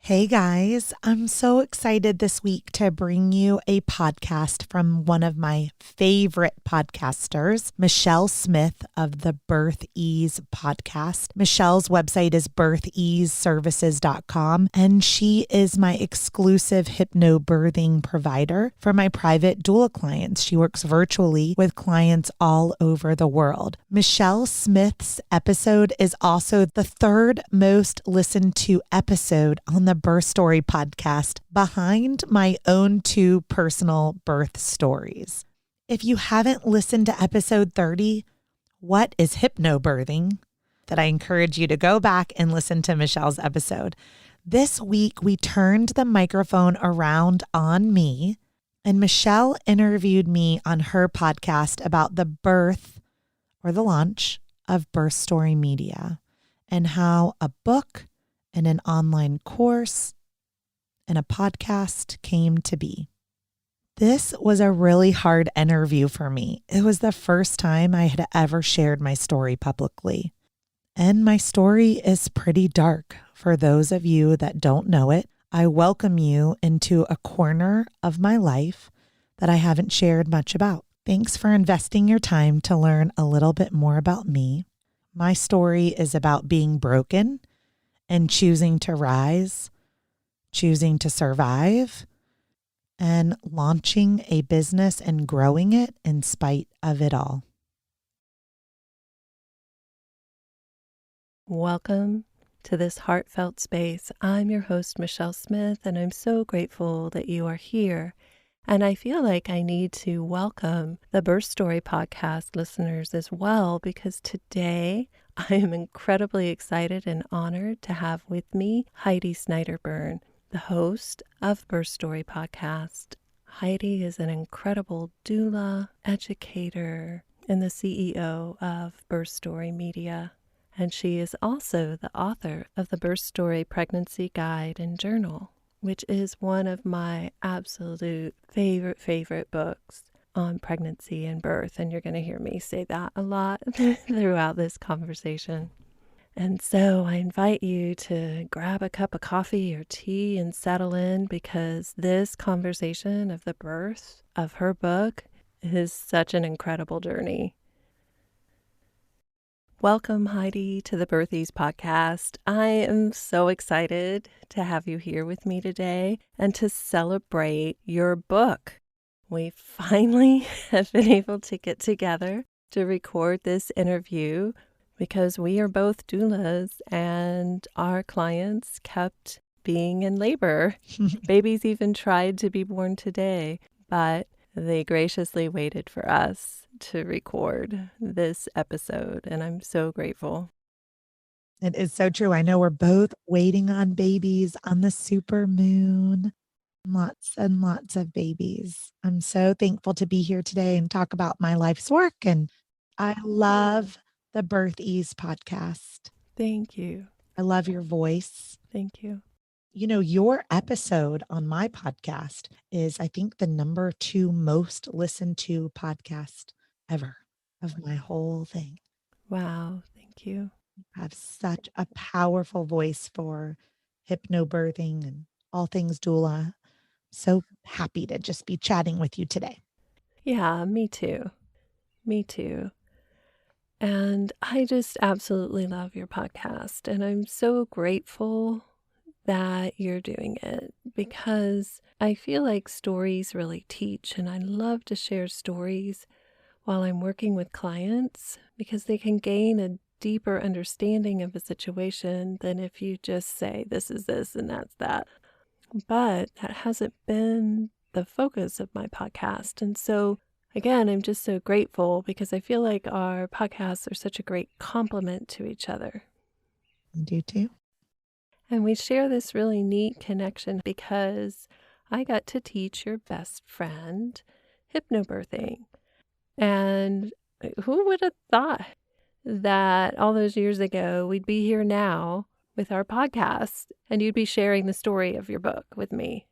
Hey guys, I'm so excited this week to bring you a podcast from one of my favorite podcasters, Michelle Smith of the Birth Ease podcast. Michelle's website is birtheaseservices.com, and she is my exclusive hypnobirthing provider for my private doula clients. She works virtually with clients all over the world. Michelle Smith's episode is also the third most listened to episode on the Birth Story podcast, behind my own two personal birth stories. If you haven't listened to episode 30, What is Hypnobirthing? That I encourage you to go back and listen to Michelle's episode. This week, we turned the microphone around on me, and Michelle interviewed me on her podcast about the birth or the launch of Birth Story Media and how a book and an online course and a podcast came to be. This was a really hard interview for me. It was the first time I had ever shared my story publicly. And my story is pretty dark. For those of you that don't know it, I welcome you into a corner of my life that I haven't shared much about. Thanks for investing your time to learn a little bit more about me. My story is about being broken and choosing to rise, choosing to survive, and launching a business and growing it in spite of it all. Welcome to this heartfelt space. I'm your host, Michelle Smith, and I'm so grateful that you are here. And I feel like I need to welcome the Birth Story podcast listeners as well, because today I am incredibly excited and honored to have with me Heidi Snyderburn, the host of Birth Story podcast. Heidi is an incredible doula, educator, and the CEO of Birth Story Media. And she is also the author of the Birth Story Pregnancy Guide and Journal, which is one of my absolute favorite books on pregnancy and birth. And you're going to hear me say that a lot throughout this conversation. And so I invite you to grab a cup of coffee or tea and settle in, because this conversation of the birth of her book is such an incredible journey. Welcome, Heidi, to the Birth Ease podcast. I am so excited to have you here with me today and to celebrate your book. We finally have been able to get together to record this interview because we are both doulas and our clients kept being in labor. Babies even tried to be born today, but they graciously waited for us to record this episode, and I'm so grateful. It is so true. I know we're both waiting on babies on the super moon. Lots and lots of babies. I'm so thankful to be here today and talk about my life's work. And I love the Birth Ease podcast. Thank you. I love your voice. Thank you. You know, your episode on my podcast is, I think, the number 2 most listened to podcast ever of my whole thing. Wow. Thank you. You have such a powerful voice for hypnobirthing and all things doula. So happy to just be chatting with you today. Yeah, me too. Me too. And I just absolutely love your podcast. And I'm so grateful that you're doing it, because I feel like stories really teach. And I love to share stories while I'm working with clients, because they can gain a deeper understanding of a situation than if you just say, this is this and that's that. But that hasn't been the focus of my podcast. And so, again, I'm just so grateful, because I feel like our podcasts are such a great complement to each other. I do too. And we share this really neat connection because I got to teach your best friend hypnobirthing. And who would have thought that all those years ago we'd be here now with our podcast and you'd be sharing the story of your book with me?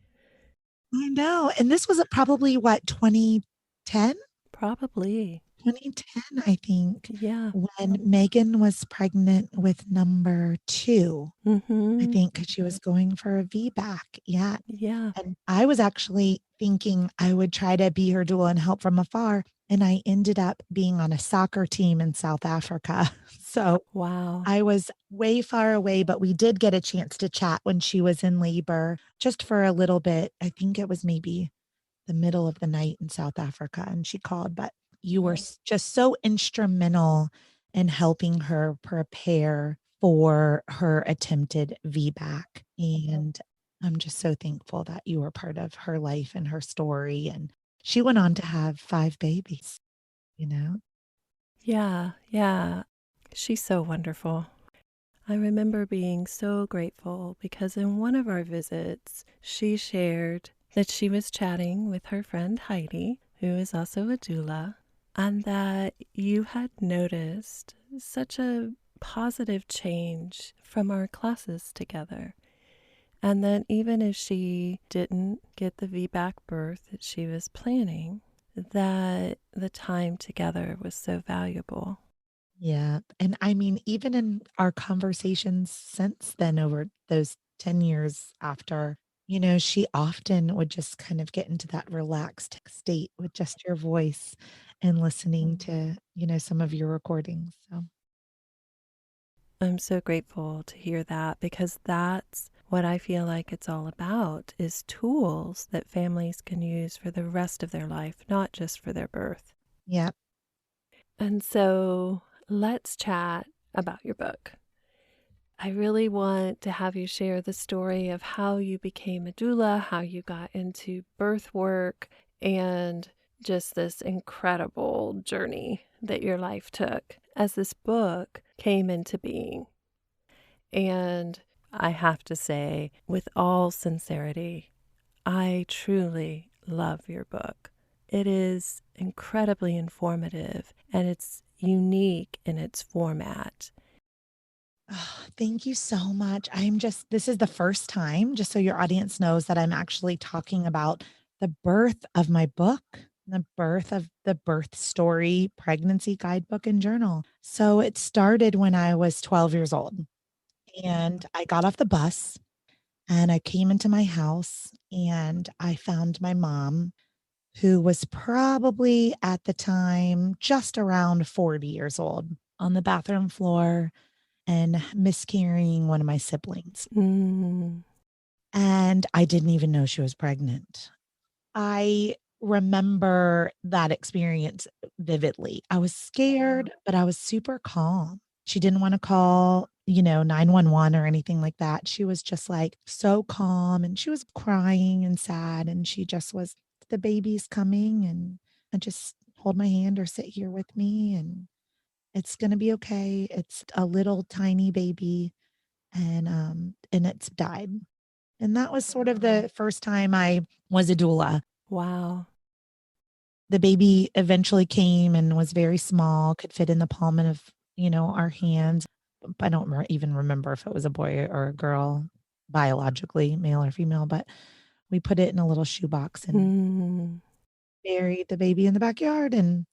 I know. And this was probably what, 2010? Probably. 2010, I think, Yeah. when Megan was pregnant with number 2. I Mm-hmm. think because she was going for a VBAC. Yeah. Yeah. And I was actually thinking I would try to be her doula and help from afar. And I ended up being on a soccer team in South Africa. So Wow. I was way far away, but we did get a chance to chat when she was in labor just for a little bit. I think it was maybe the middle of the night in South Africa, and she called, but you were just so instrumental in helping her prepare for her attempted VBAC. And I'm just so thankful that you were part of her life and her story. And she went on to have 5 babies, you know? Yeah. Yeah. She's so wonderful. I remember being so grateful because in one of our visits, she shared that she was chatting with her friend Heidi, who is also a doula, and that you had noticed such a positive change from our classes together. And that even if she didn't get the VBAC birth that she was planning, that the time together was so valuable. Yeah. And I mean, even in our conversations since then, over those 10 years after, she often would just kind of get into that relaxed state with just your voice and listening to, some of your recordings. So, I'm so grateful to hear that because that's what I feel like it's all about is tools that families can use for the rest of their life, not just for their birth. yeah. And so let's chat about your book. I really want to have you share the story of how you became a doula, how you got into birth work, and just this incredible journey that your life took as this book came into being. And I have to say, with all sincerity, I truly love your book. It is incredibly informative and it's unique in its format. Oh, thank you so much. This is the first time, just so your audience knows, that I'm actually talking about the birth of my book, the birth of the birth story, pregnancy guidebook and journal. So it started when I was 12 years old, and I got off the bus and I came into my house and I found my mom, who was probably at the time just around 40 years old, on the bathroom floor and miscarrying one of my siblings. Mm, And I didn't even know she was pregnant. I remember that experience vividly. I was scared, but I was super calm. She didn't want to call, 911 or anything like that. She was just like so calm, and she was crying and sad. And she just was, the baby's coming, and just hold my hand or sit here with me. And it's going to be okay. It's a little tiny baby, and it's died. And that was sort of the first time I was a doula. wow. The baby eventually came and was very small, could fit in the palm of, our hands. I don't even remember if it was a boy or a girl, biologically, male or female, but we put it in a little shoebox and Mm, buried the baby in the backyard and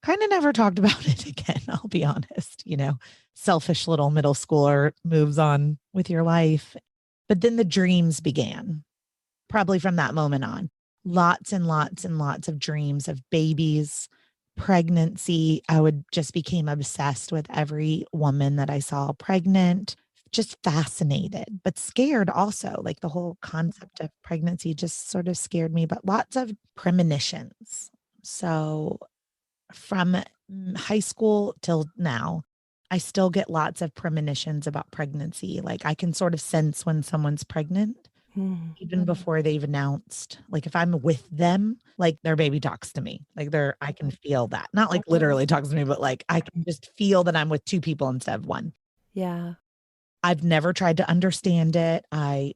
kind of never talked about it again. I'll be honest, selfish little middle schooler moves on with your life. But then the dreams began, probably from that moment on. Lots and lots and lots of dreams of babies, pregnancy. I would just became obsessed with every woman that I saw pregnant, just fascinated, but scared also. Like the whole concept of pregnancy just sort of scared me, but lots of premonitions. So from high school till now, I still get lots of premonitions about pregnancy. Like I can sort of sense when someone's pregnant mm, even before they've announced. Like if I'm with them, like their baby talks to me. Like I can feel that. Not like literally talks to me, but like I can just feel that I'm with 2 people instead of 1. yeah. I've never tried to understand it. I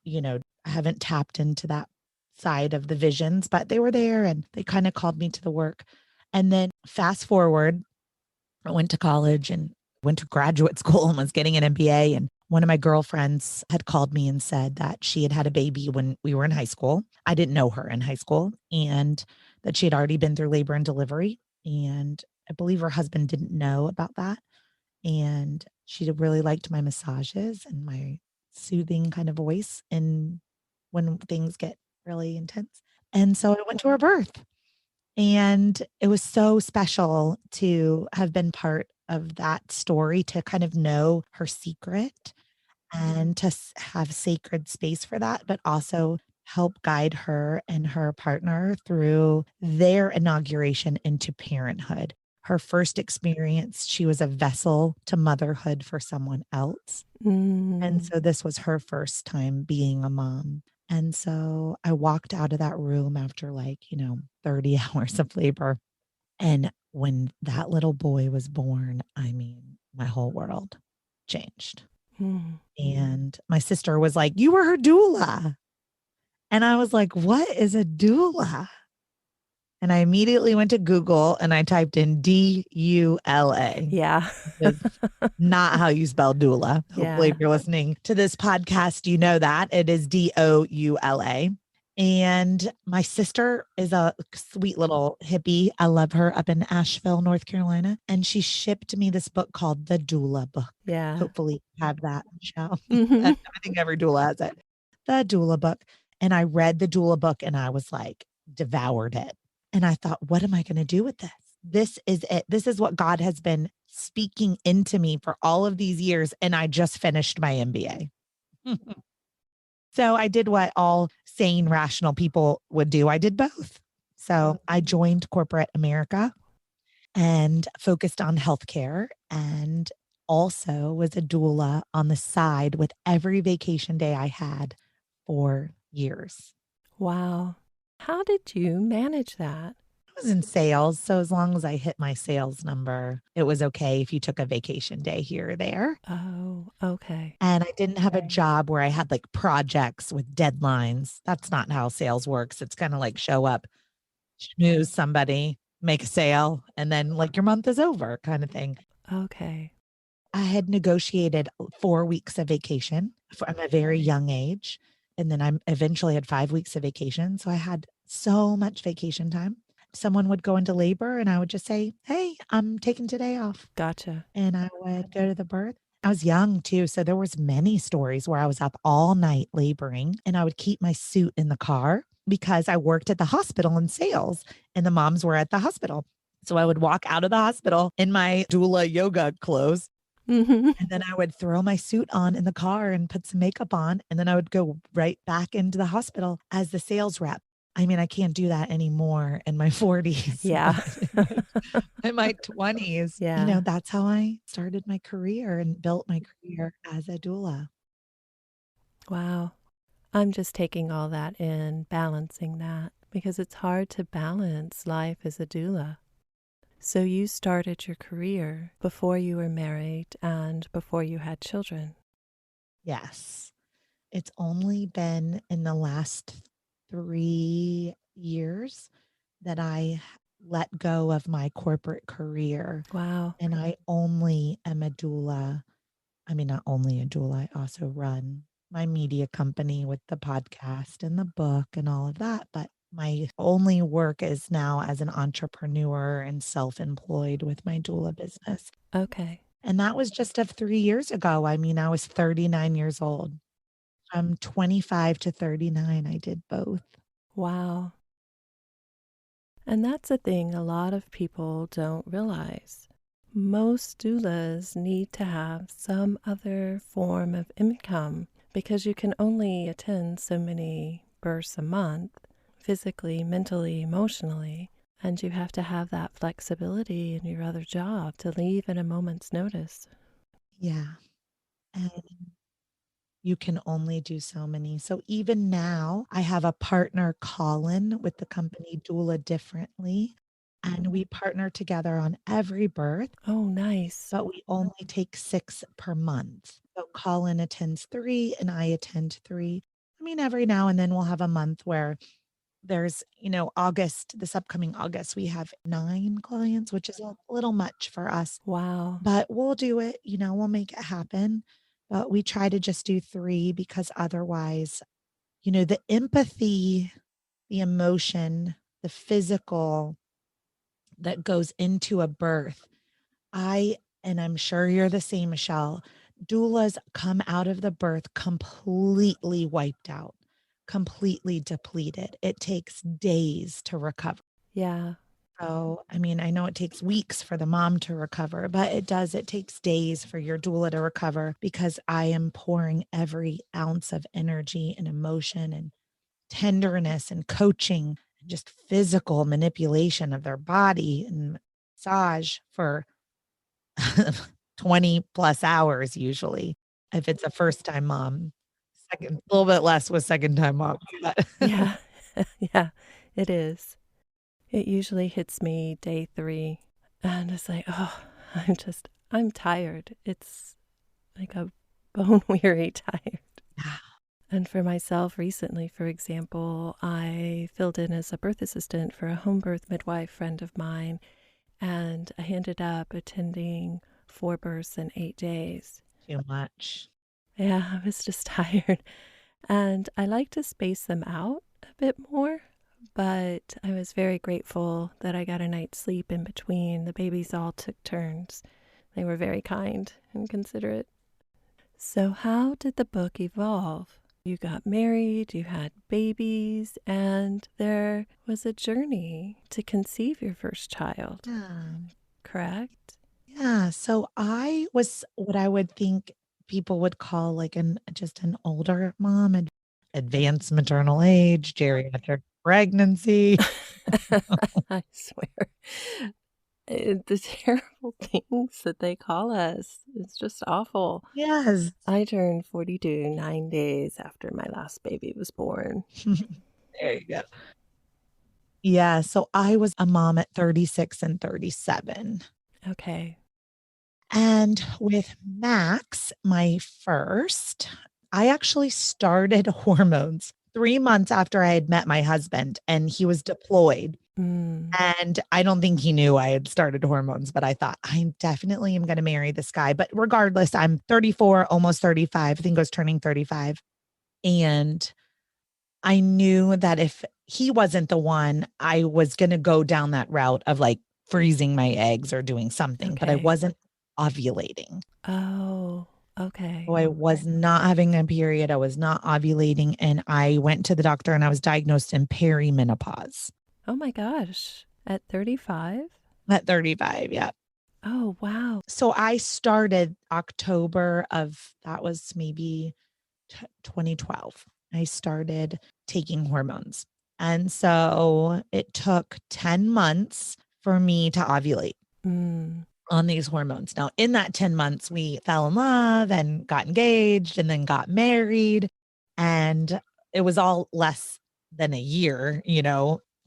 haven't tapped into that side of the visions, but they were there and they kind of called me to the work. And then fast forward, I went to college and went to graduate school and was getting an MBA. And one of my girlfriends had called me and said that she had had a baby when we were in high school. I didn't know her in high school, and that she had already been through labor and delivery. And I believe her husband didn't know about that. And she really liked my massages and my soothing kind of voice and when things get really intense. And so I went to her birth. And it was so special to have been part of that story, to kind of know her secret and to have sacred space for that, but also help guide her and her partner through their inauguration into parenthood. Her first experience, she was a vessel to motherhood for someone else. And so this was her first time being a mom. And so I walked out of that room after 30 hours of labor. And when that little boy was born, I mean, my whole world changed. And my sister was like, "You were her doula." And I was like, "What is a doula?" And I immediately went to Google and I typed in DULA. Yeah. It's not how you spell doula. Hopefully, Yeah. if you're listening to this podcast, you know that it is DOULA. And my sister is a sweet little hippie. I love her, up in Asheville, North Carolina. And she shipped me this book called The Doula Book. Yeah. Hopefully, you have that, Michelle. Mhm. I think every doula has it. The Doula Book. And I read the Doula Book and I was like, devoured it. And I thought, what am I going to do with this? This is it. This is what God has been speaking into me for all of these years. And I just finished my MBA. So I did what all sane, rational people would do. I did both. So I joined corporate America and focused on healthcare and also was a doula on the side with every vacation day I had for years. Wow. How did you manage that? I was in sales. So as long as I hit my sales number, it was okay if you took a vacation day here or there. Oh, okay. And I didn't have a job where I had like projects with deadlines. That's not how sales works. It's kind of like show up, schmooze somebody, make a sale, and then like your month is over kind of thing. Okay. I had negotiated 4 weeks of vacation from a very young age. And then I eventually had 5 weeks of vacation. So I had so much vacation time. Someone would go into labor and I would just say, "Hey, I'm taking today off." Gotcha. And I would go to the birth. I was young too, so there was many stories where I was up all night laboring and I would keep my suit in the car because I worked at the hospital in sales and the moms were at the hospital. So I would walk out of the hospital in my doula yoga clothes Mhm. and then I would throw my suit on in the car and put some makeup on and then I would go right back into the hospital as the sales rep. I mean, I can't do that anymore in my 40s, Yeah. but in my 20s, Yeah. that's how I started my career and built my career as a doula. Wow. I'm just taking all that in, balancing that, because it's hard to balance life as a doula. So you started your career before you were married and before you had children. Yes. It's only been in the last 3 years that I let go of my corporate career Wow. and I only am a doula. I mean, not only a doula, I also run my media company with the podcast and the book and all of that. But my only work is now as an entrepreneur and self employed with my doula business. Okay. And that was just of 3 years ago. I mean, I was 39 years old. From 25 to 39, I did both. Wow. And that's a thing a lot of people don't realize. Most doulas need to have some other form of income because you can only attend so many births a month, physically, mentally, emotionally, and you have to have that flexibility in your other job to leave at a moment's notice. Yeah. And you can only do so many. So even now, I have a partner, Colin, with the company Doula Differently, and we partner together on every birth, Oh, nice. but we only take 6 per month. So Colin attends 3 and I attend 3. I mean, every now and then we'll have a month where there's, August, this upcoming August, we have 9 clients, which is a little much for us. Wow. But we'll do it, we'll make it happen. But we try to just do 3 because otherwise, the empathy, the emotion, the physical, that goes into a birth. And I'm sure you're the same, Michelle. Doulas come out of the birth completely wiped out, completely depleted. It takes days to recover. Yeah. So, I mean, I know it takes weeks for the mom to recover, but it takes days for your doula to recover because I am pouring every ounce of energy and emotion and tenderness and coaching and just physical manipulation of their body and massage for 20 plus hours usually if it's a first time mom. Second, a little bit less with second time mom. But Yeah. Yeah, it is. It usually hits me day 3, and it's like, oh, I'm tired. It's like a bone weary tired. And for myself recently, for example, I filled in as a birth assistant for a home birth midwife friend of mine, and I ended up attending 4 births in 8 days. Too much. Yeah, I was just tired. And I like to space them out a bit more, but I was very grateful that I got a night's sleep in between. The babies all took turns. They were very kind and considerate. So, how did the book evolve? You got married, you had babies, and there was a journey to conceive your first child, Yeah. correct? Yeah. So I was what I would think people would call like just an older mom and advanced maternal age, geriatric pregnancy. I swear. The terrible things that they call us. It's just awful. Yes. I turned 42 9 days after my last baby was born. There you go. Yeah. So I was a mom at 36 and 37. Okay. And with Max, my first, I actually started hormones 3 months after I had met my husband and he was deployed. Mm, And I don't think he knew I had started hormones, but I thought I definitely am going to marry this guy. But regardless, I'm 34, almost 35. I think I was turning 35. And I knew that if he wasn't the one, I was going to go down that route of like freezing my eggs or doing something, but I okay. wasn't ovulating. Oh, okay. So I was not having a period. I was not ovulating. And I went to the doctor and I was diagnosed in perimenopause Oh my gosh. At 35? at 35. Yeah. Oh, wow. So I started October of that was maybe 2012. I started taking hormones. And so it took 10 months for me to ovulate Mm, on these hormones. Now, in that 10 months, we fell in love and got engaged and then got married. And it was all less than a year,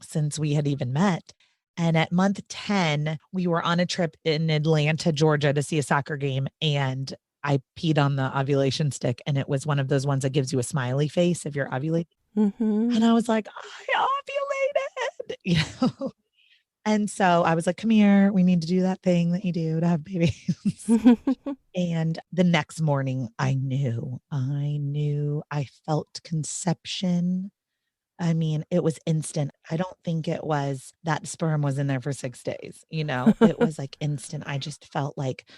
since we had even met. And at month 10, we were on a trip in Atlanta, Georgia to see a soccer game. And I peed on the ovulation stick. And it was one of those ones that gives you a smiley face if you're ovulating. mm-hmm. And I was like, I ovulated, And so I was like, come here. We need to do that thing that you do to have babies. And the next morning, I felt conception. I mean, it was instant. I don't think it was that sperm was in there for 6 days. It was like instant. I just felt like,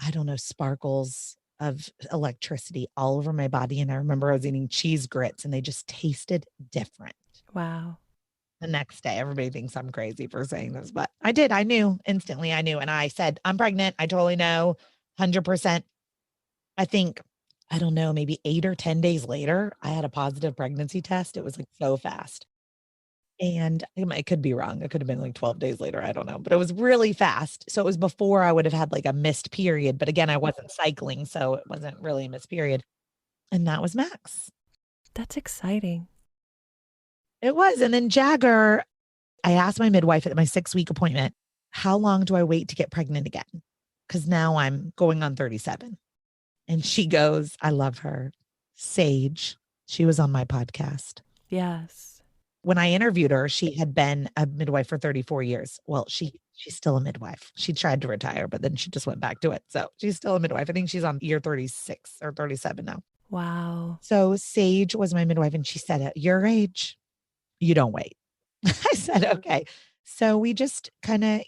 I don't know, sparkles of electricity all over my body. And I remember I was eating cheese grits and they just tasted different. Wow. The next day, everybody thinks I'm crazy for saying this, but I did. I knew instantly. I knew. And I said, I'm pregnant. I totally know 100%. I think, I don't know, maybe 8 or 10 days later, I had a positive pregnancy test. It was like so fast. And it could be wrong. It could have been like 12 days later. I don't know, but it was really fast. So it was before I would have had like a missed period. But again, I wasn't cycling. So it wasn't really a missed period. And that was Max. That's exciting. It was. And then Jagger, I asked my midwife at my 6-week appointment, how long do I wait to get pregnant again? Because now I'm going on 37. And she goes, I love her. Sage. She was on my podcast. Yes. When I interviewed her, she had been a midwife for 34 years. Well, she's still a midwife. She tried to retire, but then she just went back to it. So she's still a midwife. I think she's on year 36 or 37 now. Wow. So Sage was my midwife and she said, at your age, you don't wait. I said, okay. So we just kind of,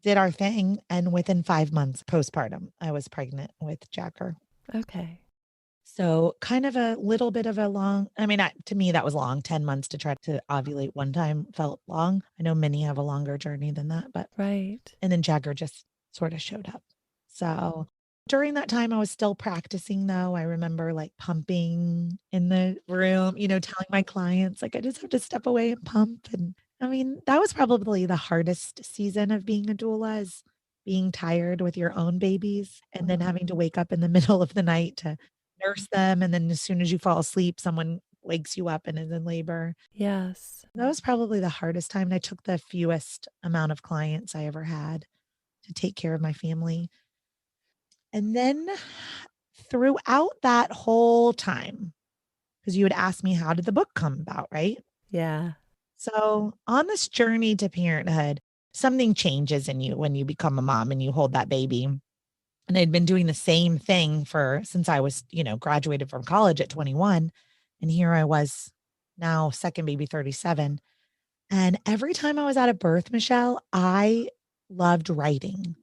did our thing. And within 5 months postpartum, I was pregnant with Jacker. Okay. So kind of a little bit of a long, I mean, to me, that was long. 10 months to try to ovulate one time felt long. I know many have a longer journey than that, but, Right. and then Jagger just sort of showed up. So during that time, I was still practicing though. I remember like pumping in the room, telling my clients, like, I just have to step away and pump. And I mean, that was probably the hardest season of being a doula is being tired with your own babies and then having to wake up in the middle of the night to nurse them, and then as soon as you fall asleep, someone wakes you up and is in labor. Yes. That was probably the hardest time, and I took the fewest amount of clients I ever had to take care of my family. And then throughout that whole time, because you would ask me, how did the book come about, right? Yeah. So on this journey to parenthood, something changes in you when you become a mom and you hold that baby. And I'd been doing the same thing since I was, graduated from college at 21. And here I was now, second baby, 37. And every time I was at a birth, Michelle, I loved writing.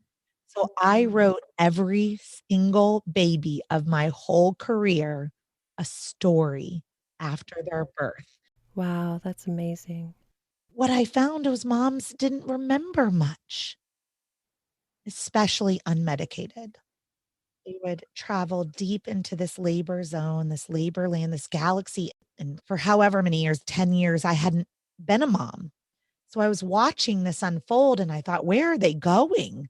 So I wrote every single baby of my whole career a story after their birth. Wow, that's amazing. What I found was moms didn't remember much, especially unmedicated. They would travel deep into this labor zone, this labor land, this galaxy. And for however many years, 10 years, I hadn't been a mom. So I was watching this unfold and I thought, where are they going?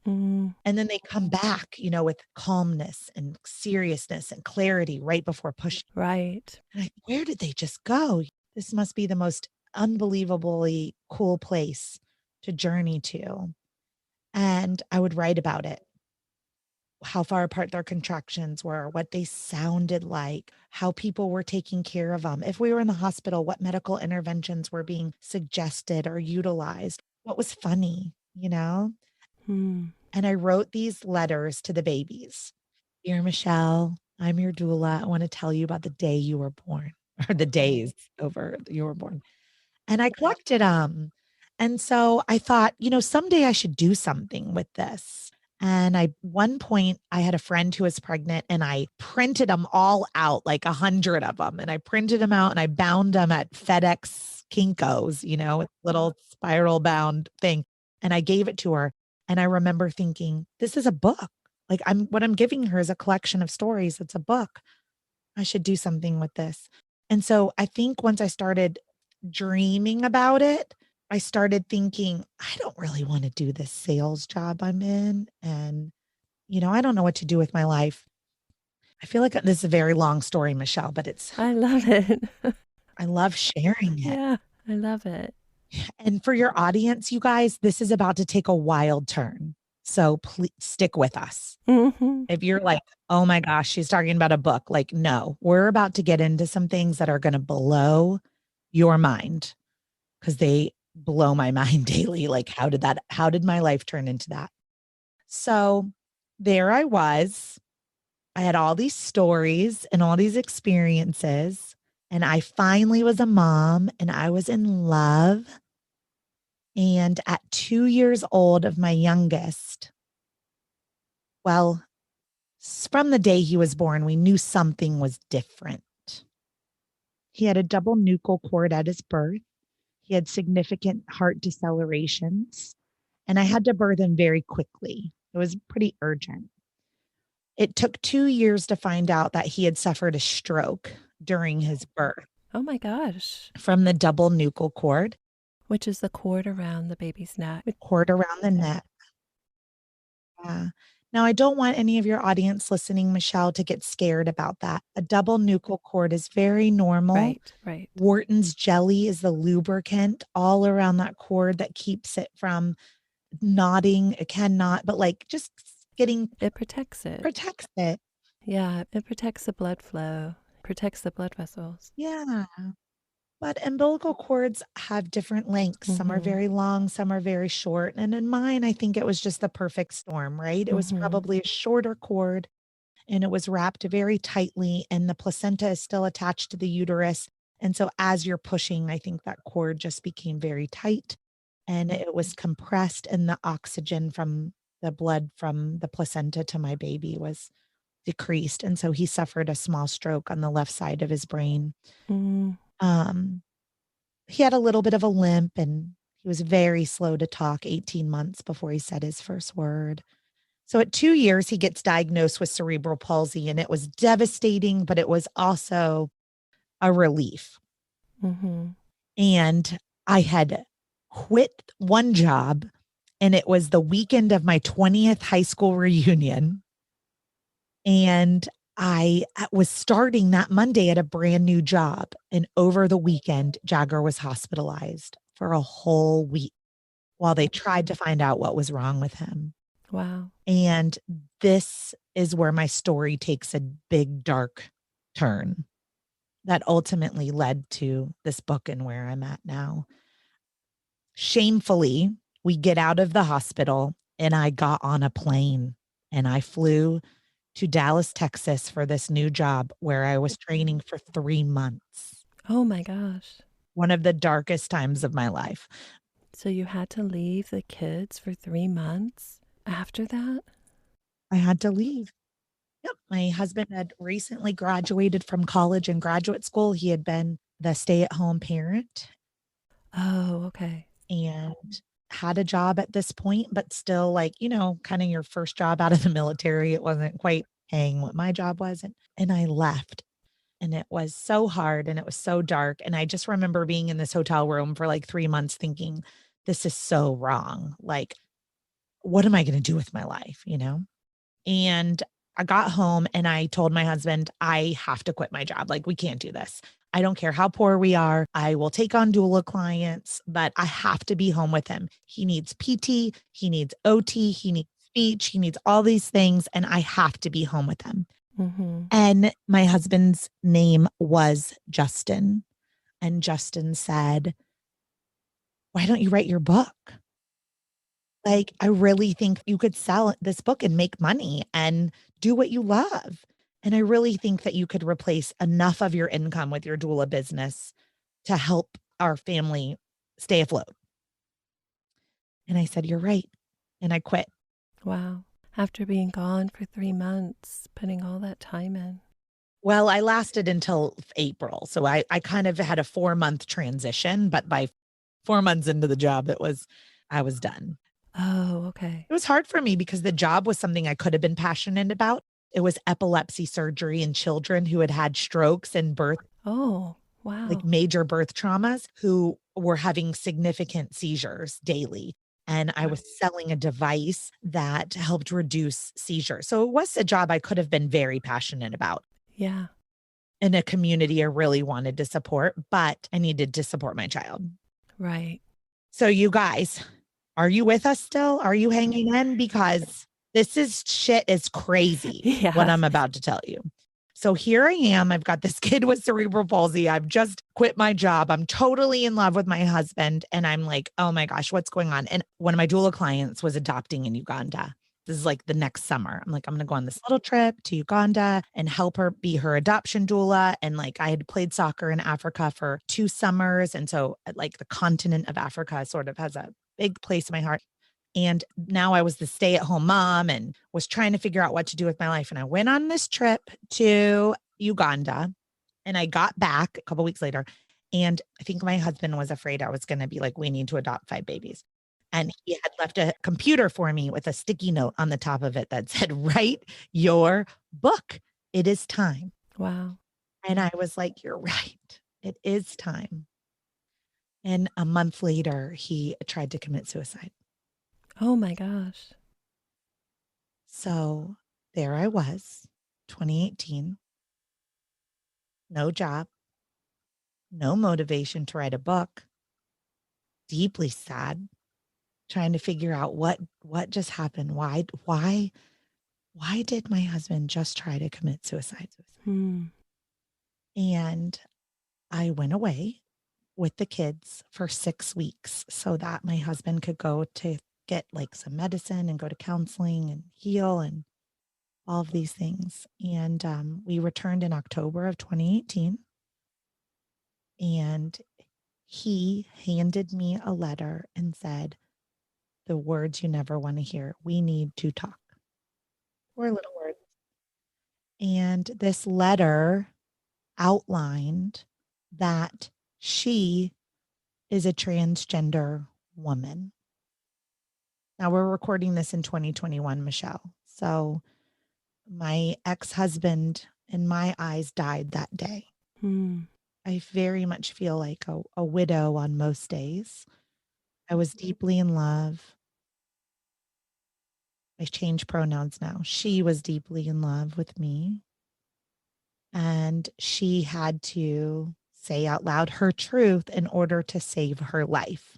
Mm, And then they come back, with calmness and seriousness and clarity right before pushing. right. And where did they just go? This must be the most unbelievably cool place to journey to. And I would write about it, how far apart their contractions were, what they sounded like, how people were taking care of them. If we were in the hospital, what medical interventions were being suggested or utilized, what was funny. Hmm. And I wrote these letters to the babies. Dear Michelle, I'm your doula. I want to tell you about the day you were born, or the days over you were born. And I collected them. And so I thought, someday I should do something with this. And one point, I had a friend who was pregnant and I printed them all out, like 100 of them. And I printed them out and I bound them at FedEx Kinkos, with little spiral bound thing. And I gave it to her. And I remember thinking, this is a book. Like what I'm giving her is a collection of stories. It's a book. I should do something with this. And so I think once I started dreaming about it, I started thinking, I don't really want to do this sales job I'm in. And, I don't know what to do with my life. I feel like this is a very long story, Michelle, but I love it. I love sharing it. Yeah, I love it. And for your audience, you guys, this is about to take a wild turn. So please stick with us. Hmm. If you're like, oh my gosh, she's talking about a book, like, no, we're about to get into some things that are going to blow your mind because they blow my mind daily. Like, how did my life turn into that? So there I was. I had all these stories and all these experiences. And I finally was a mom and I was in love. And at 2 years old of my youngest, well, from the day he was born, we knew something was different. He had a double nuchal cord at his birth. He had significant heart decelerations, and I had to birth him very quickly. It was pretty urgent. It took 2 years to find out that he had suffered a stroke during his birth Oh my gosh. from the double nuchal cord, Which is the cord around the baby's neck. cord around the neck. Now, I don't want any of your audience listening, Michelle, to get scared about that. A double nuchal cord is very normal. Right, right. Wharton's jelly is the lubricant all around that cord that keeps it from knotting. It cannot, but like just getting It protects it. protects it. Yeah, it protects the blood flow, protects the blood vessels. Yeah. But umbilical cords have different lengths. Some are Hmm. very long, some are very short. And in mine, I think it was just the perfect storm, right? It was Hmm. probably a shorter cord and it was wrapped very tightly, and the placenta is still attached to the uterus. And so as you're pushing, I think that cord just became very tight. and it was compressed, and the oxygen from the blood from the placenta to my baby was decreased, and so he suffered a small stroke on the left side of his brain. Mm. Um, he had a little bit of a limp, and he was very slow to talk, 18 months before he said his first word. So at 2 years, he gets diagnosed with cerebral palsy, and it was devastating, but it was also a relief. Mm-hmm. And I had quit one job, and it was the weekend of my 20th high school reunion. And I was starting that Monday at a brand new job. And over the weekend, Jagger was hospitalized for a whole week while they tried to find out what was wrong with him. Wow. And this is where my story takes a big, dark turn that ultimately led to this book and where I'm at now. Shamefully, we get out of the hospital and I got on a plane and I flew to Dallas, Texas for this new job where I was training for 3 months. Oh my gosh. One of the darkest times of my life. So you had to leave the kids for 3 months after that? I had to leave. Yep. My husband had recently graduated from college and graduate school. He had been the stay-at-home parent Oh, okay. and had a job at this point, but still like, kind of your first job out of the military. It wasn't quite paying what my job was. And I left. And it was so hard and it was so dark. And I just remember being in this hotel room for like 3 months thinking, this is so wrong. Like, what am I going to do with my life? And I got home and I told my husband, I have to quit my job. Like, we can't do this. I don't care how poor we are. I will take on doula clients, but I have to be home with him. He needs PT, he needs OT, he needs speech, he needs all these things. And I have to be home with him. Mm-hmm. And my husband's name was Justin. And Justin said, why don't you write your book? Like, I really think you could sell this book and make money and do what you love. And I really think that you could replace enough of your income with your doula business to help our family stay afloat. And I said, you're right. And I quit. Wow. After being gone for 3 months, putting all that time in. Well, I lasted until April. So I kind of had a 4-month transition, but by 4 months into the job, I was done. Oh, okay. It was hard for me because the job was something I could have been passionate about. It was epilepsy surgery in children who had had strokes and Oh, like wow. major birth traumas who were having significant seizures daily. And I was selling a device that helped reduce seizures. So it was a job I could have been very passionate about Yeah. in a community I really wanted to support, but I needed to support my child. Right. So you guys, are you with us still? Are you hanging in? Because this is shit is crazy what Yeah. I'm about to tell you. So here I am. I've got this kid with cerebral palsy. I've just quit my job. I'm totally in love with my husband. And I'm like, oh my gosh, what's going on? And one of my doula clients was adopting in Uganda. This is like the next summer. I'm like, I'm going to go on this little trip to Uganda and help her be her adoption doula. And like, I had played soccer in Africa for 2 summers. And so, like, the continent of Africa sort of has a big place in my heart. And now I was the stay-at-home mom and was trying to figure out what to do with my life. And I went on this trip to Uganda and I got back a couple weeks later. And I think my husband was afraid I was going to be like, we need to adopt 5 babies. And he had left a computer for me with a sticky note on the top of it that said, write your book. It is time. Wow. And I was like, you're right. It is time. And a month later, he tried to commit suicide. Oh my gosh. So there I was, 2018, no job, no motivation to write a book, deeply sad, trying to figure out what just happened. Why did my husband just try to commit suicide? Hmm. And I went away with the kids for 6 weeks so that my husband could go to get like some medicine and go to counseling and heal and all of these things. And we returned in October of 2018. And he handed me a letter and said, the words you never want to hear. We need to talk. 4 little words. And this letter outlined that she is a transgender woman. Now we're recording this in 2021, Michelle. So my ex-husband, in my eyes, died that day. Hmm. I very much feel like a widow on most days. I was deeply in love. I change pronouns now. She was deeply in love with me. And she had to say out loud her truth in order to save her life.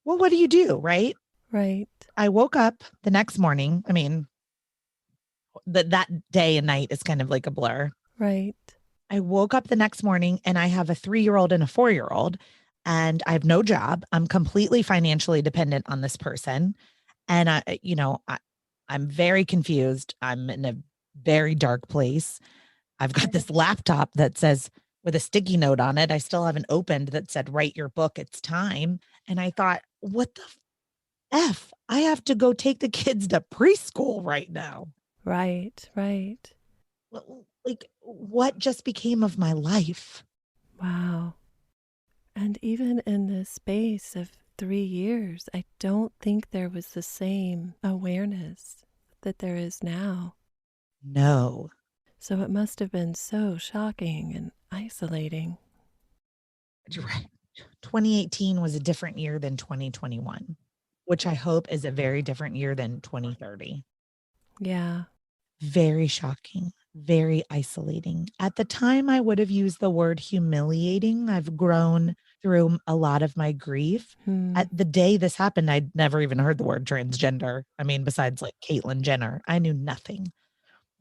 Well, what do you do, right? Right. I woke up the next morning. I mean, that day and night is kind of like a blur. Right. I woke up the next morning and I have a 3-year-old and a 4-year-old, and I have no job. I'm completely financially dependent on this person. And I'm very confused. I'm in a very dark place. I've got this laptop that says with a sticky note on it. I still haven't opened that said, write your book. It's time. And I thought, what the F? I have to go take the kids to preschool right now. Right. Right. Like, what just became of my life? Wow. And even in the space of 3 years, I don't think there was the same awareness that there is now. No. So it must have been so shocking and isolating. You're right. 2018 was a different year than 2021, which I hope is a very different year than 2030. Yeah. Very shocking, very isolating. At the time, I would have used the word humiliating. I've grown through a lot of my grief. Hmm. At the day this happened, I'd never even heard the word transgender. I mean, besides like Caitlyn Jenner, I knew nothing.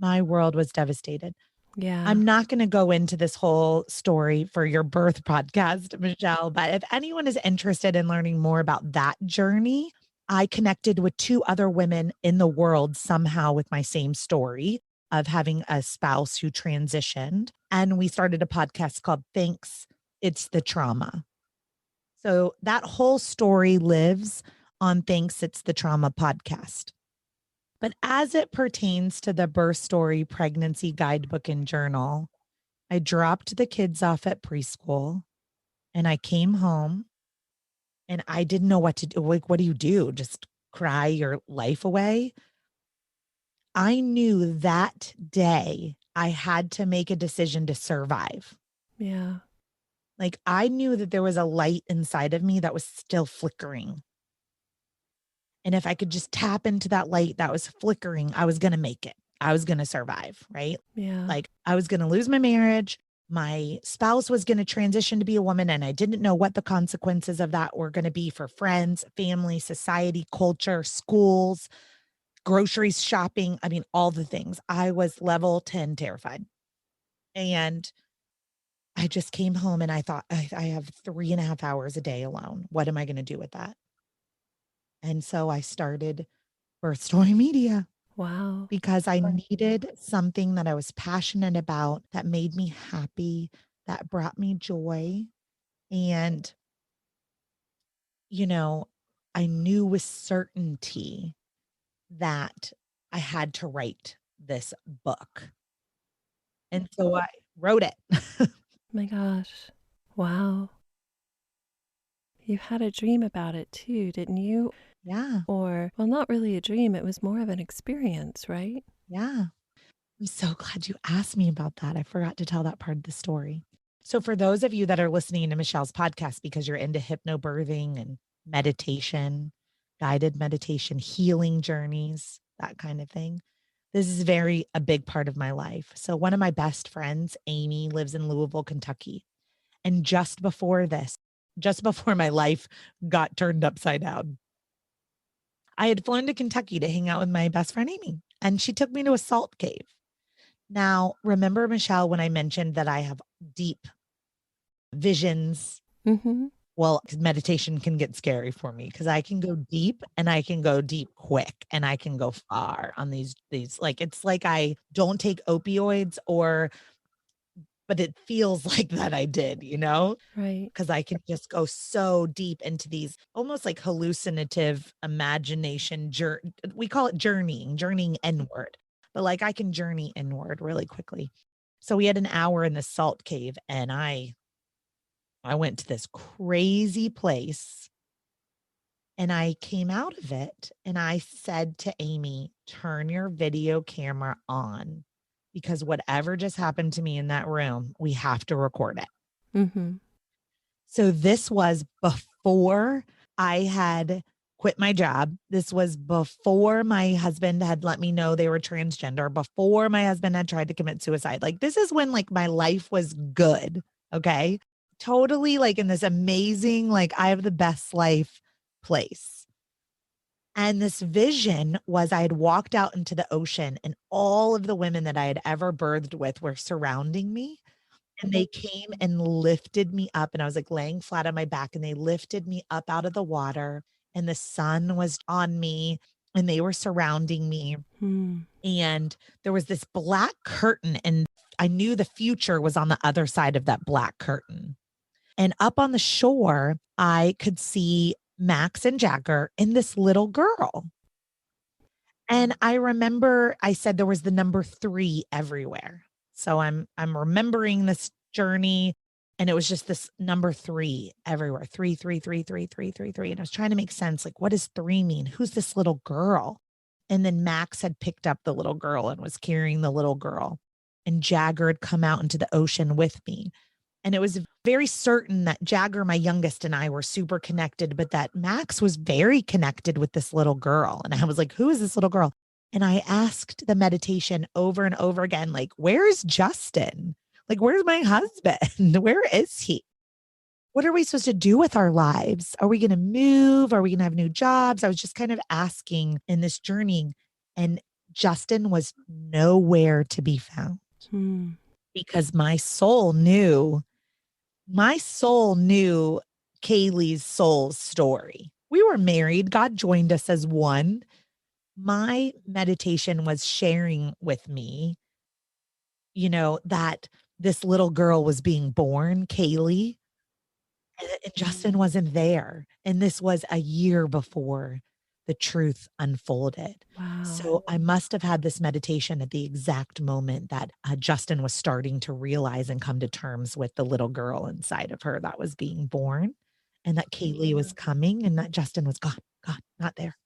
My world was devastated. Yeah. I'm not going to go into this whole story for your birth podcast, Michelle, but if anyone is interested in learning more about that journey, I connected with 2 other women in the world somehow with my same story of having a spouse who transitioned. And we started a podcast called Thanks, It's the Trauma. So that whole story lives on Thanks, It's the Trauma podcast. But as it pertains to the birth story, pregnancy guidebook, and journal, I dropped the kids off at preschool and I came home and I didn't know what to do. Like, what do you do? Just cry your life away? I knew that day I had to make a decision to survive. Yeah. Like, I knew that there was a light inside of me that was still flickering. And if I could just tap into that light that was flickering, I was going to make it. I was going to survive, right? Yeah. Like, I was going to lose my marriage. My spouse was going to transition to be a woman, and I didn't know what the consequences of that were going to be for friends, family, society, culture, schools, groceries, shopping. I mean, all the things. I was level 10 terrified. And I just came home and I thought, I have 3.5 hours a day alone. What am I going to do with that? And so I started Birth Story Media Wow. because I needed something that I was passionate about, that made me happy, that brought me joy. And, I knew with certainty that I had to write this book. And so I wrote it. My gosh. Wow. You had a dream about it too, didn't you? Yeah. Or, well, not really a dream. It was more of an experience, right? Yeah. I'm so glad you asked me about that. I forgot to tell that part of the story. So, for those of you that are listening to Michelle's podcast because you're into hypnobirthing and meditation, guided meditation, healing journeys, that kind of thing, this is a big part of my life. So, one of my best friends, Amy, lives in Louisville, Kentucky. And just before my life got turned upside down, I had flown to Kentucky to hang out with my best friend, Amy, and she took me to a salt cave. Now, remember, Michelle, when I mentioned that I have deep visions? Mm-hmm. Well, meditation can get scary for me because I can go deep and I can go deep quick and I can go far on these like, it's like I don't take opioids or but it feels like that I did, Right. because I can just go so deep into these almost like hallucinative imagination. We call it journeying inward, but like I can journey inward really quickly. So we had an hour in the salt cave, and I went to this crazy place, and I came out of it and I said to Amy, turn your video camera on, because whatever just happened to me in that room, we have to record it. Mm-hmm. So this was before I had quit my job. This was before my husband had let me know they were transgender, before my husband had tried to commit suicide. Like this is when like my life was good. Okay. Totally like in this amazing, like I have the best life place. And this vision was I had walked out into the ocean and all of the women that I had ever birthed with were surrounding me. And they came and lifted me up, and I was like laying flat on my back, and they lifted me up out of the water, and the sun was on me, and they were surrounding me. Hmm. And there was this black curtain, and I knew the future was on the other side of that black curtain. And up on the shore, I could see Max and Jagger and this little girl. And I remember I said there was the number 3 everywhere. So I'm remembering this journey, and it was just this number 3 everywhere. 3, 3, 3, 3, 3, 3, 3. And I was trying to make sense. Like, what does 3 mean? Who's this little girl? And then Max had picked up the little girl and was carrying the little girl. And Jagger had come out into the ocean with me. And it was very certain that Jagger, my youngest, and I were super connected, but that Max was very connected with this little girl. And I was like, who is this little girl? And I asked the meditation over and over again, like, where is Justin? Like, where's my husband? Where is he? What are we supposed to do with our lives? Are we going to move? Are we going to have new jobs? I was just kind of asking in this journey. And Justin was nowhere to be found Hmm. because my soul knew Kaylee's soul's story. We were married. God joined us as one. My meditation was sharing with me, that this little girl was being born, Kaylee, and Justin wasn't there. And this was a year before the truth unfolded. Wow. So I must have had this meditation at the exact moment that Justin was starting to realize and come to terms with the little girl inside of her that was being born, and that Kaylee was coming, and that Justin was gone, not there.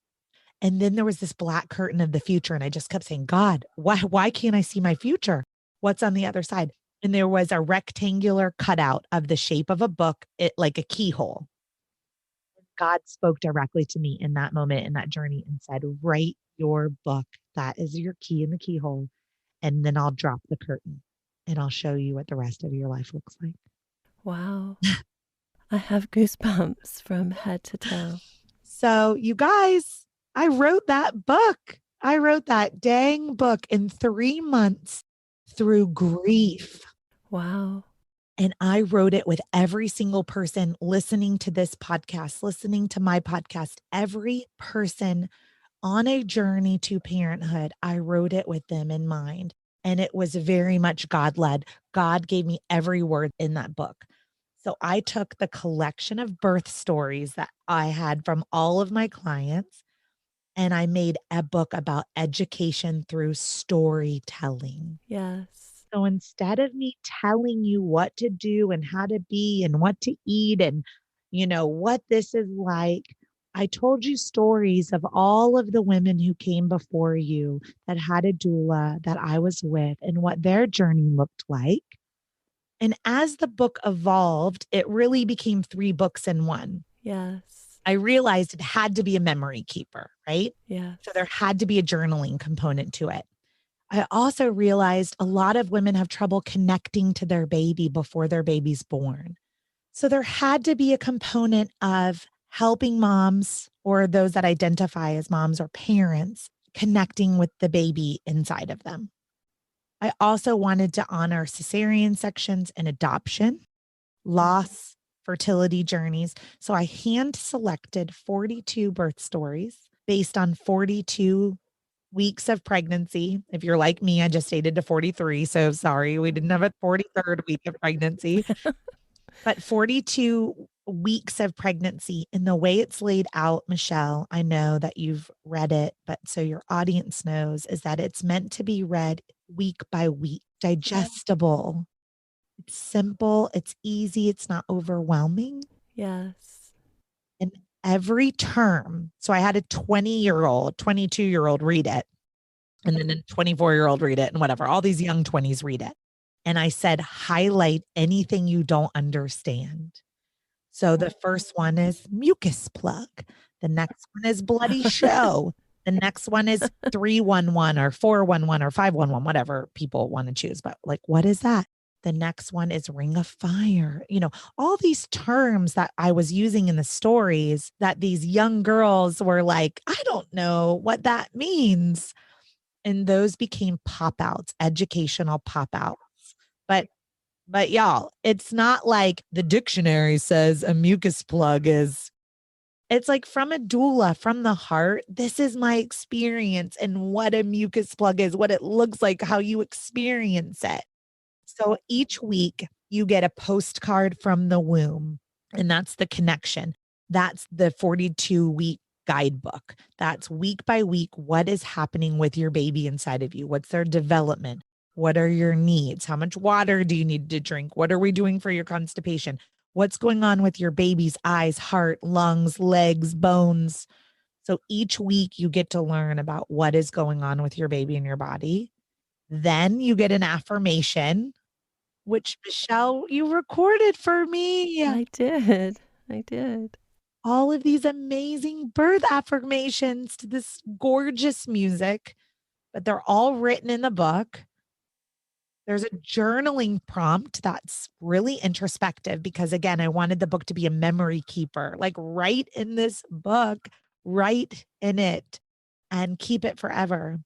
And then there was this black curtain of the future. And I just kept saying, God, why can't I see my future? What's on the other side? And there was a rectangular cutout of the shape of a book, like a keyhole. God spoke directly to me in that moment, in that journey, and said, write your book. That is your key in the keyhole. And then I'll drop the curtain and I'll show you what the rest of your life looks like. Wow. I have goosebumps from head to toe. So, you guys, I wrote that book. I wrote that dang book in 3 months through grief. Wow. And I wrote it with every single person listening to this podcast, listening to my podcast, every person on a journey to parenthood. I wrote it with them in mind. And it was very much God led. God gave me every word in that book. So I took the collection of birth stories that I had from all of my clients, and I made a book about education through storytelling. Yes. So instead of me telling you what to do and how to be and what to eat and, what this is like, I told you stories of all of the women who came before you that had a doula that I was with and what their journey looked like. And as the book evolved, it really became 3 books in one. Yes. I realized it had to be a memory keeper, right? Yes. So there had to be a journaling component to it. I also realized a lot of women have trouble connecting to their baby before their baby's born. So there had to be a component of helping moms or those that identify as moms or parents connecting with the baby inside of them. I also wanted to honor cesarean sections and adoption, loss, fertility journeys. So I hand selected 42 birth stories based on 42 weeks of pregnancy. If you're like me, I just dated to 43. So sorry, we didn't have a 43rd week of pregnancy, but 42 weeks of pregnancy. And the way it's laid out, Michelle, I know that you've read it, but so your audience knows, is that it's meant to be read week by week, digestible. It's simple, it's easy, it's not overwhelming. Yes. And every term, so I had a 20-year-old, 22-year-old read it, and then a 24-year-old read it, and whatever, all these young 20s read it. And I said, highlight anything you don't understand. So the first one is mucus plug. The next one is bloody show. The next one is 311 or 411 or 511, whatever people want to choose. But like, what is that? The next one is ring of fire. All these terms that I was using in the stories that these young girls were like, I don't know what that means. And those became pop outs, educational pop outs. But y'all, it's not like the dictionary says a mucus plug is. It's like from a doula, from the heart. This is my experience and what a mucus plug is, what it looks like, how you experience it. So each week you get a postcard from the womb, and that's the connection. That's the 42-week guidebook. That's week by week. What is happening with your baby inside of you? What's their development? What are your needs? How much water do you need to drink? What are we doing for your constipation? What's going on with your baby's eyes, heart, lungs, legs, bones? So each week you get to learn about what is going on with your baby and your body. Then you get an affirmation, which Michelle, you recorded for me. I did. I did. All of these amazing birth affirmations to this gorgeous music, but they're all written in the book. There's a journaling prompt that's really introspective because, again, I wanted the book to be a memory keeper. Like, write in this book, write in it, and keep it forever.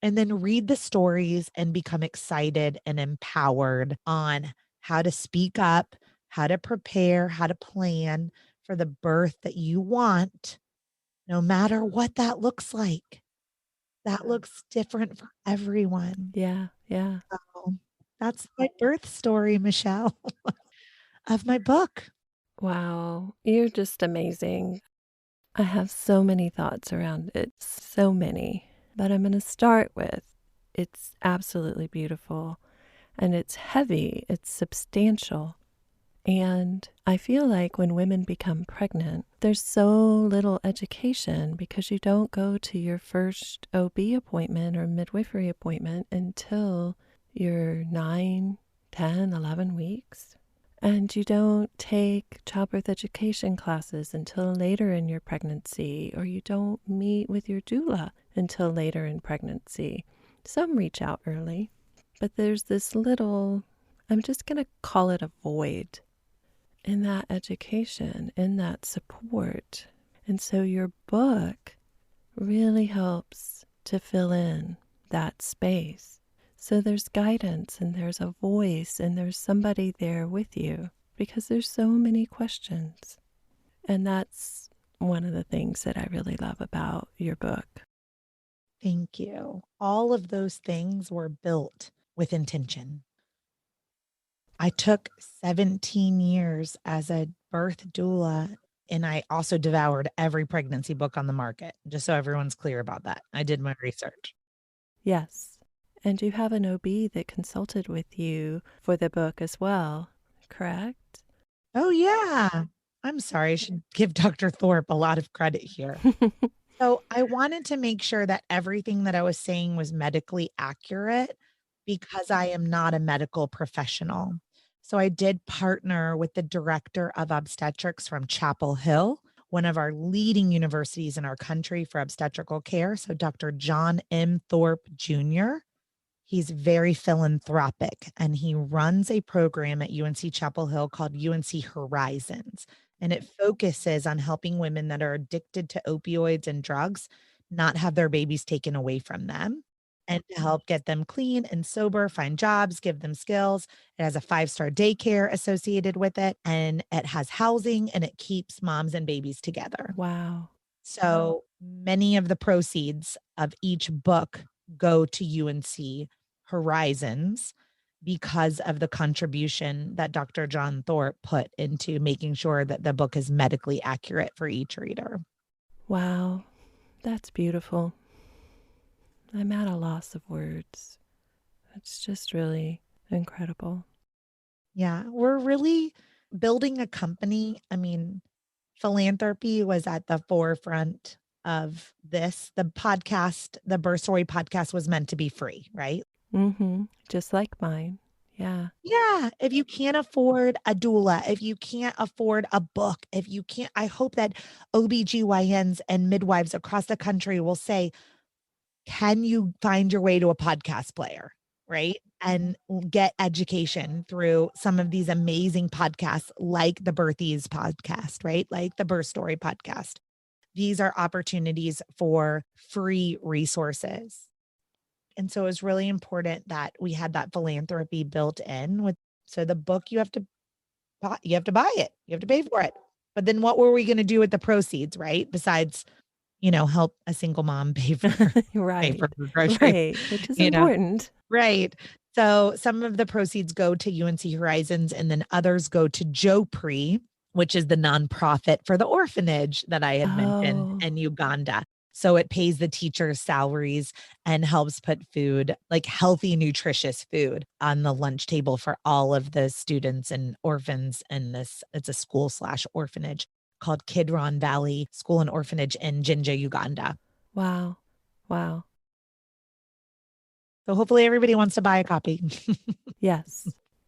And then read the stories and become excited and empowered on how to speak up, how to prepare, how to plan for the birth that you want, no matter what that looks like. That looks different for everyone. Yeah. Yeah. So that's my birth story, Michelle, of my book. Wow. You're just amazing. I have so many thoughts around it, so many. But I'm going to start with it's absolutely beautiful and it's heavy, it's substantial. And I feel like when women become pregnant, there's so little education because you don't go to your first OB appointment or midwifery appointment until you're 9, 10, 11 weeks. And you don't take childbirth education classes until later in your pregnancy, or you don't meet with your doula until later in pregnancy. Some reach out early, but there's this little, I'm just going to call it a void in that education, in that support. And so your book really helps to fill in that space. So there's guidance and there's a voice and there's somebody there with you because there's so many questions. And that's one of the things that I really love about your book. Thank you. All of those things were built with intention. I took 17 years as a birth doula, and I also devoured every pregnancy book on the market, just so everyone's clear about that. I did my research. Yes. And you have an OB that consulted with you for the book as well, correct? Oh, yeah. I'm sorry. I should give Dr. Thorpe a lot of credit here. So I wanted to make sure that everything that I was saying was medically accurate because I am not a medical professional. So I did partner with the director of obstetrics from Chapel Hill, one of our leading universities in our country for obstetrical care. So Dr. John M. Thorpe Jr. He's very philanthropic and he runs a program at UNC Chapel Hill called UNC Horizons. And it focuses on helping women that are addicted to opioids and drugs not have their babies taken away from them and to help get them clean and sober, find jobs, give them skills. It has a 5-star daycare associated with it, and it has housing and it keeps moms and babies together. Wow. So Many of the proceeds of each book go to UNC Horizons because of the contribution that Dr. John Thorpe put into making sure that the book is medically accurate for each reader. Wow, that's beautiful. I'm at a loss of words. It's just really incredible. Yeah, we're really building a company. I mean, philanthropy was at the forefront of this. The podcast, the Birth Story podcast was meant to be free, right? Just like mine. Yeah. Yeah. If you can't afford a doula, if you can't afford a book, if you can't, I hope that OBGYNs and midwives across the country will say, can you find your way to a podcast player? Right. And get education through some of these amazing podcasts like the Birthies podcast, right? Like the Birth Story podcast. These are opportunities for free resources. And so it was really important that we had that philanthropy built in with, so the book you have to buy it. You have to pay for it. But then what were we going to do with the proceeds, right? Besides, help a single mom pay for Right. her groceries, Right. Which is you know? important. Right. So some of the proceeds go to UNC Horizons and then others go to Joe Pre, which is the nonprofit for the orphanage that I had mentioned Oh, in Uganda. So it pays the teachers' salaries and helps put food, like healthy, nutritious food on the lunch table for all of the students and orphans in this. It's a school/orphanage called Kidron Valley School and Orphanage in Jinja, Uganda. wow. Wow. So hopefully everybody wants to buy a copy. Yes.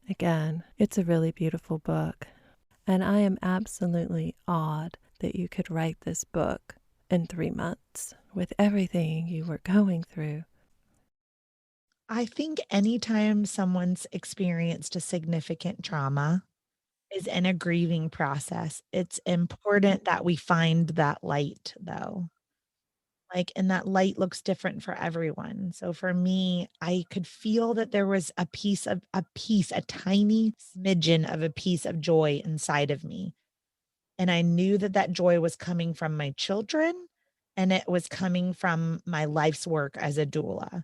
Again, it's a really beautiful book. And I am absolutely awed that you could write this book in 3 months with everything you were going through. I think anytime someone's experienced a significant trauma is in a grieving process, it's important that we find that light though. Like, and that light looks different for everyone. So for me, I could feel that there was a tiny smidgen of a piece of joy inside of me. And I knew that that joy was coming from my children and it was coming from my life's work as a doula.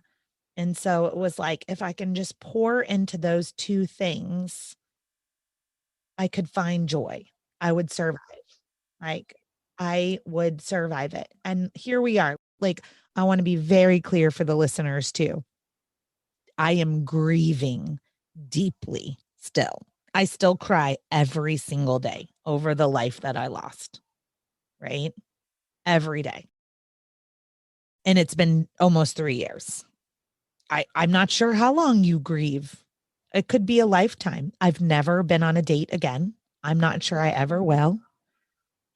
And so it was like, if I can just pour into those two things, I could find joy. I would survive. Like, I would survive it. And here we are. Like, I want to be very clear for the listeners too. I am grieving deeply still. I still cry every single day over the life that I lost, right? Every day. And it's been almost 3 years. I'm not sure how long you grieve. It could be a lifetime. I've never been on a date again. I'm not sure I ever will.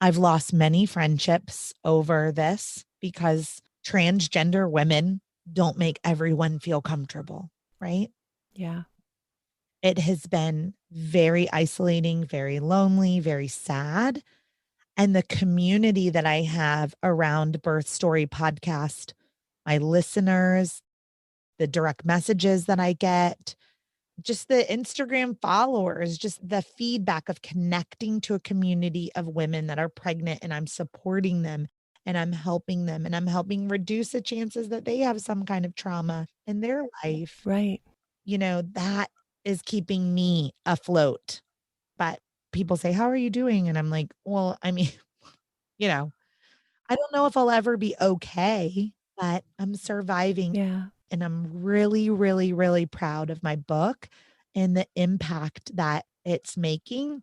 I've lost many friendships over this because transgender women don't make everyone feel comfortable, right? Yeah. It has been very isolating, very lonely, very sad. And the community that I have around Birth Story podcast, my listeners, the direct messages that I get, just the Instagram followers, just the feedback of connecting to a community of women that are pregnant and I'm supporting them and I'm helping them and I'm helping reduce the chances that they have some kind of trauma in their life. Right. That is keeping me afloat. But people say, "How are you doing?" And I'm like, "Well, I mean, you know, I don't know if I'll ever be okay, but I'm surviving." Yeah. And I'm really, really, really proud of my book and the impact that it's making.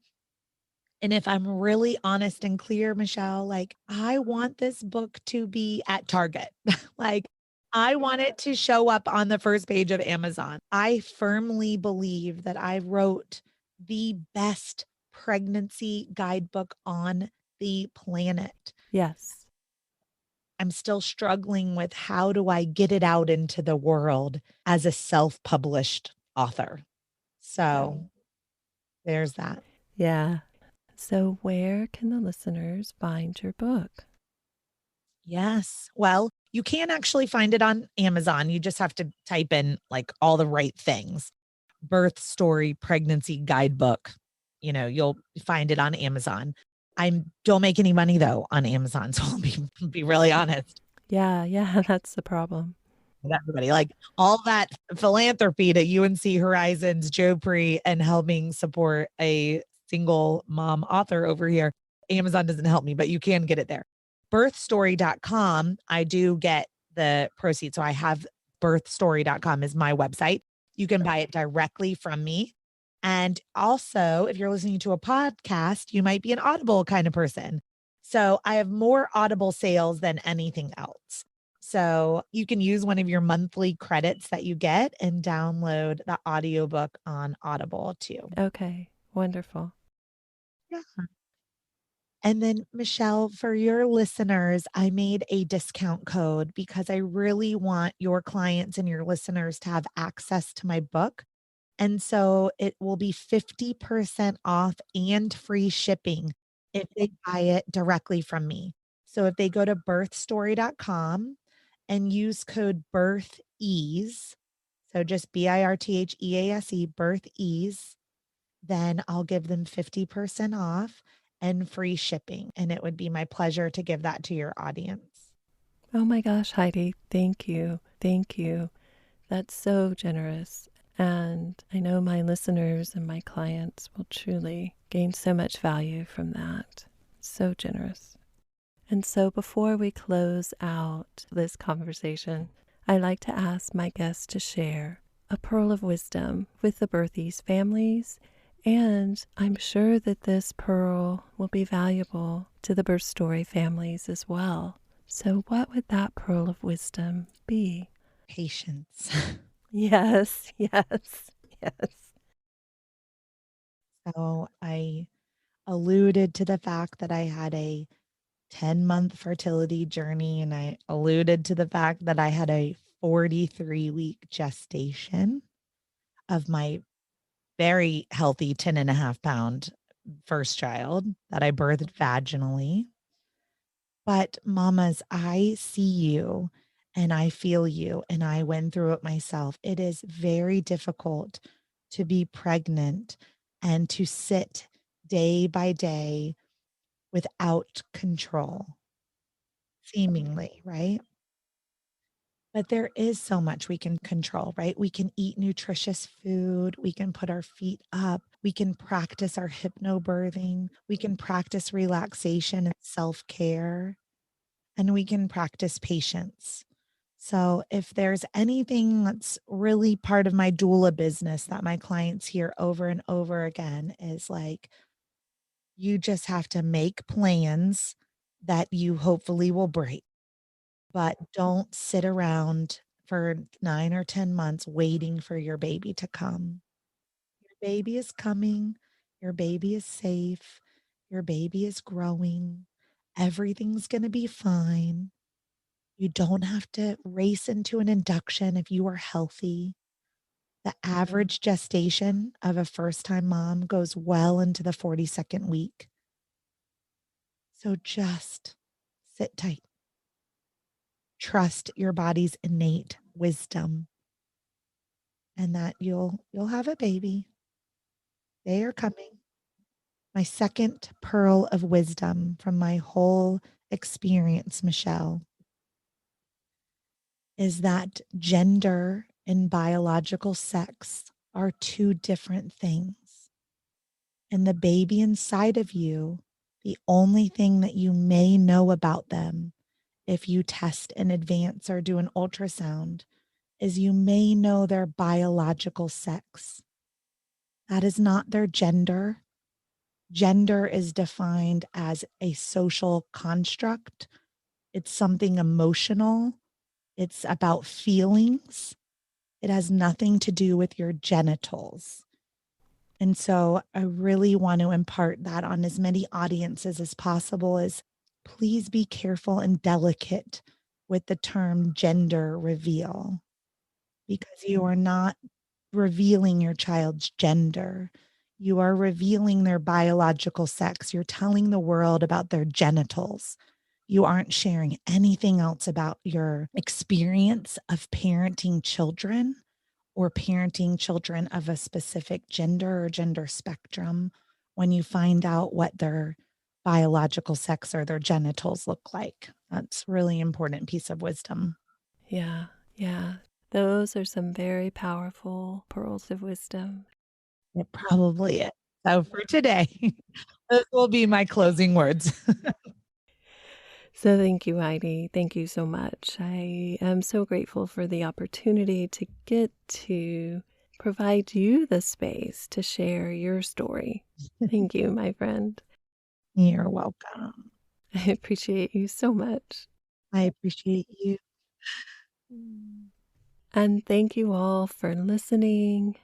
And if I'm really honest and clear, Michelle, like I want this book to be at Target. Like I want it to show up on the first page of Amazon. I firmly believe that I wrote the best pregnancy guidebook on the planet. Yes. I'm still struggling with how do I get it out into the world as a self-published author. So there's that. Yeah. So, where can the listeners find your book? Yes. Well, you can actually find it on Amazon. You just have to type in like all the right things. Birth Story Pregnancy Guidebook. You'll find it on Amazon. I don't make any money though on Amazon. So I'll be really honest Yeah, that's the problem. with everybody. Like all that philanthropy to UNC Horizons, Joe Pre, and helping support a single mom author over here. Amazon doesn't help me, but you can get it there. Birthstory.com, I do get the proceeds. So I have birthstory.com is my website. You can buy it directly from me. And also, if you're listening to a podcast, you might be an Audible kind of person. So I have more Audible sales than anything else. So you can use one of your monthly credits that you get and download the audiobook on Audible too. Okay, wonderful. Yeah. And then, Michelle, for your listeners, I made a discount code because I really want your clients and your listeners to have access to my book. And so it will be 50% off and free shipping if they buy it directly from me. So if they go to birthstory.com and use code BIRTHEASE, so just BIRTHEASE, BIRTHEASE, then I'll give them 50% off and free shipping. And it would be my pleasure to give that to your audience. Oh my gosh, Heidi, thank you. Thank you. That's so generous. And I know my listeners and my clients will truly gain so much value from that. So generous. And so before we close out this conversation, I like to ask my guests to share a pearl of wisdom with the Birthies families. And I'm sure that this pearl will be valuable to the Birth Story families as well. So, what would that pearl of wisdom be? Patience. Yes, yes, yes. So I alluded to the fact that I had a 10-month fertility journey, and I alluded to the fact that I had a 43-week gestation of my very healthy 10.5 pound first child that I birthed vaginally. But mamas, I see you and I feel you, and I went through it myself. It is very difficult to be pregnant and to sit day by day without control, seemingly, right? But there is so much we can control, right? We can eat nutritious food. We can put our feet up. We can practice our hypnobirthing. We can practice relaxation and self care. And we can practice patience. So, if there's anything that's really part of my doula business that my clients hear over and over again, is like, you just have to make plans that you hopefully will break, but don't sit around for 9 or 10 months waiting for your baby to come. Your baby is coming. Your baby is safe. Your baby is growing. Everything's going to be fine. You don't have to race into an induction if you are healthy. The average gestation of a first time mom goes well into the 42nd week. So just sit tight. Trust your body's innate wisdom and that you'll have a baby. They are coming. My second pearl of wisdom from my whole experience, Michelle, is that gender and biological sex are two different things. And the baby inside of you, the only thing that you may know about them if you test in advance or do an ultrasound is you may know their biological sex. That is not their gender. Gender is defined as a social construct. It's something emotional. It's about feelings. It has nothing to do with your genitals. And so I really want to impart that on as many audiences as possible is please be careful and delicate with the term gender reveal because you are not revealing your child's gender. You are revealing their biological sex. You're telling the world about their genitals. You aren't sharing anything else about your experience of parenting children or parenting children of a specific gender or gender spectrum when you find out what their biological sex or their genitals look like. That's a really important piece of wisdom. Yeah, yeah. Those are some very powerful pearls of wisdom. It probably is. So for today, those will be my closing words. So thank you, Heidi. Thank you so much. I am so grateful for the opportunity to get to provide you the space to share your story. Thank you, my friend. You're welcome. I appreciate you so much. I appreciate you. And thank you all for listening.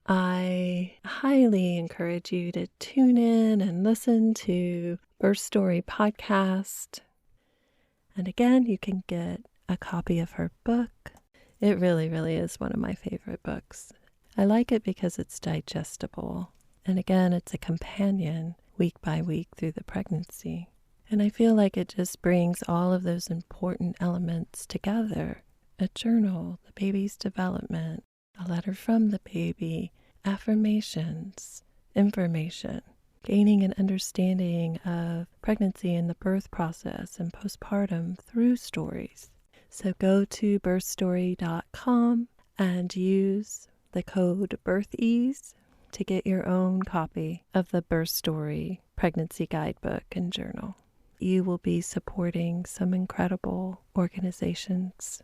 I highly encourage you to tune in and listen to Birth Story Podcast. And again, you can get a copy of her book. It really, really is one of my favorite books. I like it because it's digestible. And again, it's a companion week by week through the pregnancy. And I feel like it just brings all of those important elements together. A journal, the baby's development, a letter from the baby, affirmations, information, gaining an understanding of pregnancy and the birth process and postpartum through stories. So go to birthstory.com and use the code BIRTHEASE to get your own copy of the Birth Story Pregnancy Guidebook and Journal. You will be supporting some incredible organizations.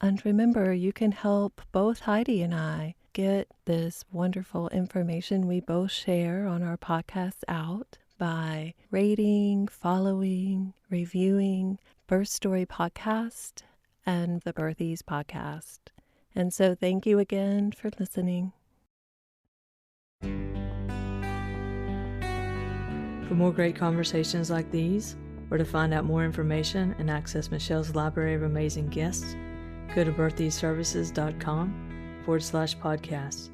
And remember, you can help both Heidi and I get this wonderful information we both share on our podcast out by rating, following, reviewing Birth Story Podcast and the Birthies Podcast. And so thank you again for listening. For more great conversations like these, or to find out more information and access Michelle's library of amazing guests, go to birthiesservices.com/podcast.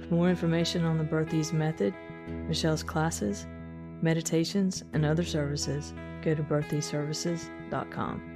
For more information on the Birthies method, Michelle's classes, meditations, and other services, go to birthiesservices.com.